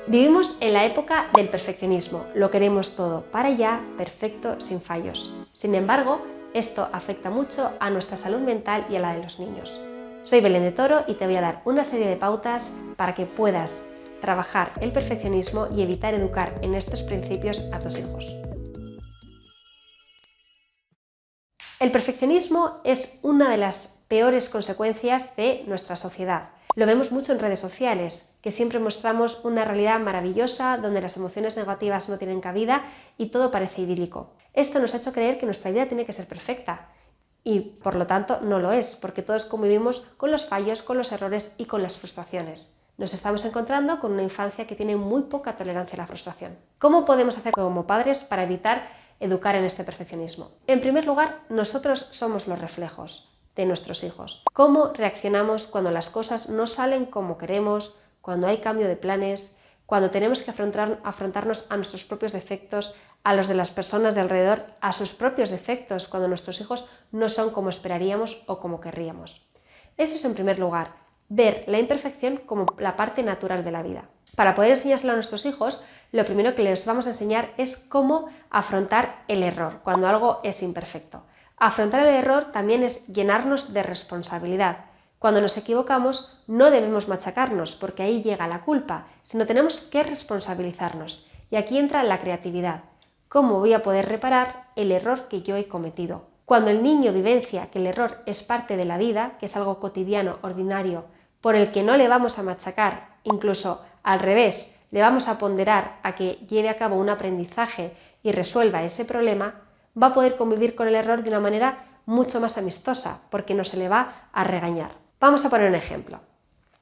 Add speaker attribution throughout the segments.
Speaker 1: Vivimos en la época del perfeccionismo, lo queremos todo para ya, perfecto, sin fallos. Sin embargo, esto afecta mucho a nuestra salud mental y a la de los niños. Soy Belén de Toro y te voy a dar una serie de pautas para que puedas trabajar el perfeccionismo y evitar educar en estos principios a tus hijos. El perfeccionismo es una de las peores consecuencias de nuestra sociedad. Lo vemos mucho en redes sociales, que siempre mostramos una realidad maravillosa donde las emociones negativas no tienen cabida y todo parece idílico. Esto nos ha hecho creer que nuestra vida tiene que ser perfecta y por lo tanto no lo es, porque todos convivimos con los fallos, con los errores y con las frustraciones. Nos estamos encontrando con una infancia que tiene muy poca tolerancia a la frustración. ¿Cómo podemos hacer como padres para evitar educar en este perfeccionismo? En primer lugar, nosotros somos los reflejos de nuestros hijos. ¿Cómo reaccionamos cuando las cosas no salen como queremos, cuando hay cambio de planes, cuando tenemos que afrontarnos a nuestros propios defectos, a los de las personas de alrededor, a sus propios defectos, cuando nuestros hijos no son como esperaríamos o como querríamos? Eso es en primer lugar, ver la imperfección como la parte natural de la vida. Para poder enseñárselo a nuestros hijos, lo primero que les vamos a enseñar es cómo afrontar el error cuando algo es imperfecto. Afrontar el error también es llenarnos de responsabilidad. Cuando nos equivocamos no debemos machacarnos porque ahí llega la culpa, sino tenemos que responsabilizarnos. Y aquí entra la creatividad. ¿Cómo voy a poder reparar el error que yo he cometido? Cuando el niño vivencia que el error es parte de la vida, que es algo cotidiano, ordinario, por el que no le vamos a machacar, incluso al revés, le vamos a ponderar a que lleve a cabo un aprendizaje y resuelva ese problema, va a poder convivir con el error de una manera mucho más amistosa, porque no se le va a regañar. Vamos a poner un ejemplo.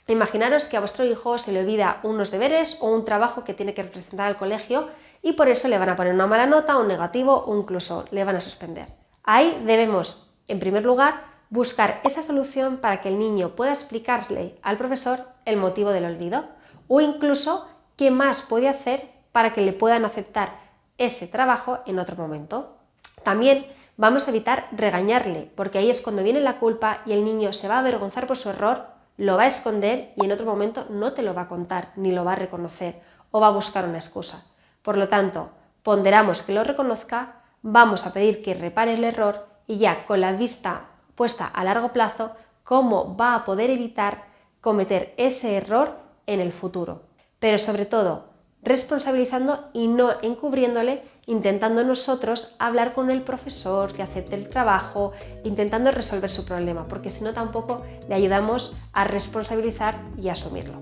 Speaker 1: Imaginaros que a vuestro hijo se le olvida unos deberes o un trabajo que tiene que presentar al colegio y por eso le van a poner una mala nota, un negativo o incluso le van a suspender. Ahí debemos, en primer lugar, buscar esa solución para que el niño pueda explicarle al profesor el motivo del olvido o incluso qué más puede hacer para que le puedan aceptar ese trabajo en otro momento. También vamos a evitar regañarle, porque ahí es cuando viene la culpa y el niño se va a avergonzar por su error, lo va a esconder y en otro momento no te lo va a contar ni lo va a reconocer o va a buscar una excusa. Por lo tanto, ponderamos que lo reconozca, vamos a pedir que repare el error y ya con la vista puesta a largo plazo, cómo va a poder evitar cometer ese error en el futuro. Pero sobre todo, responsabilizando y no encubriéndole, intentando nosotros hablar con el profesor, que acepte el trabajo, intentando resolver su problema, porque si no tampoco le ayudamos a responsabilizar y a asumirlo.